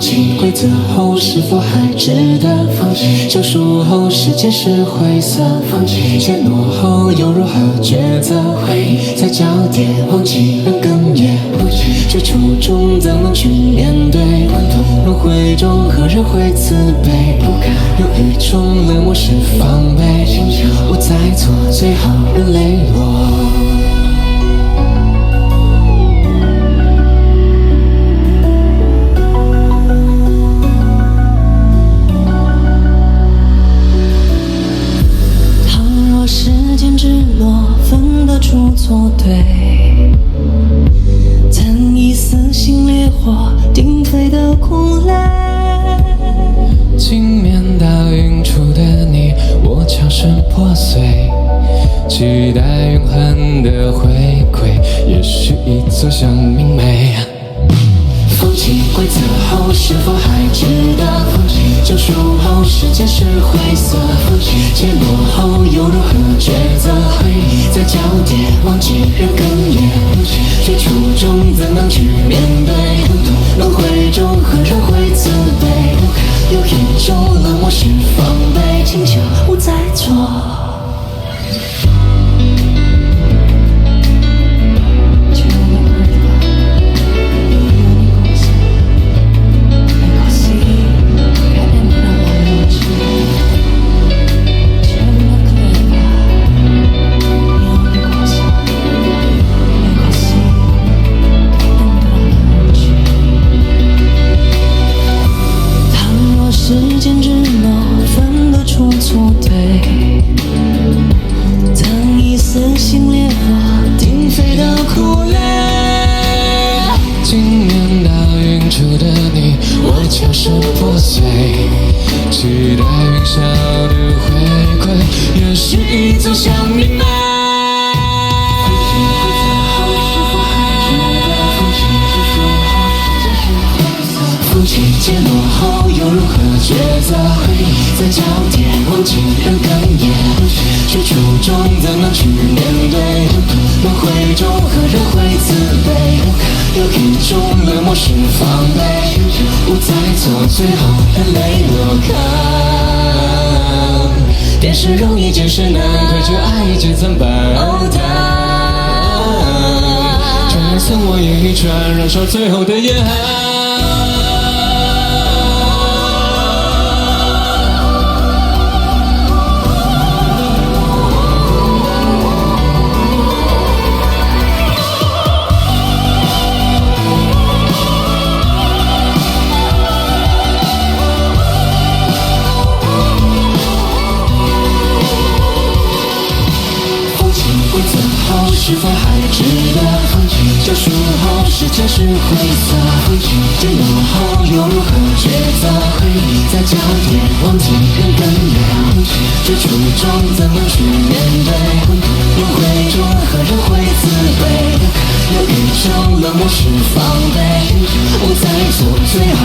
弃规则后是否还值得放弃？救赎后世界是灰色，放弃怯懦后又如何抉择？回忆在交叠，忘记了哽咽不去，最初衷怎能去面对？混沌轮回中何人会慈悲？不敢犹豫中冷漠是防备，我在做最后人泪落。出错对，曾以撕心烈火鼎沸的苦泪，镜面倒映出的你，我悄声破碎，期待永恒的回馈，也许已走向明媚。放弃规则后是否还值得？放弃救赎后世界是灰色，放弃怯懦后又如何抉择？回忆在交叠，忘记人哽咽不去，最初衷怎能去面对？混沌轮回中何人会慈悲？不堪有一种冷漠是防备，请求不再错。时间之诺分得出错对，曾以撕心烈火鼎沸的苦泪，镜面倒映出的你，我悄声破碎，期待云霄的回馈，也许已走向明媚。放弃怯懦后又如何抉择？回忆在交叠，忘记人哽咽不去，最初衷怎能去面对？混沌轮回中何人会慈悲？不堪有一种冷漠是防备，不再做最后的泪落看。便是容易，见识难，愧疚爱已结怎办？哦，传染送我一串，燃烧最后的严寒。是否还值得？放弃救赎后世界是灰色，放弃怯懦后又如何抉择？回忆在交叠，忘记人哽咽，最初衷怎能去面对？混沌轮回中何人会慈悲？有一种冷漠是防备，我在做最后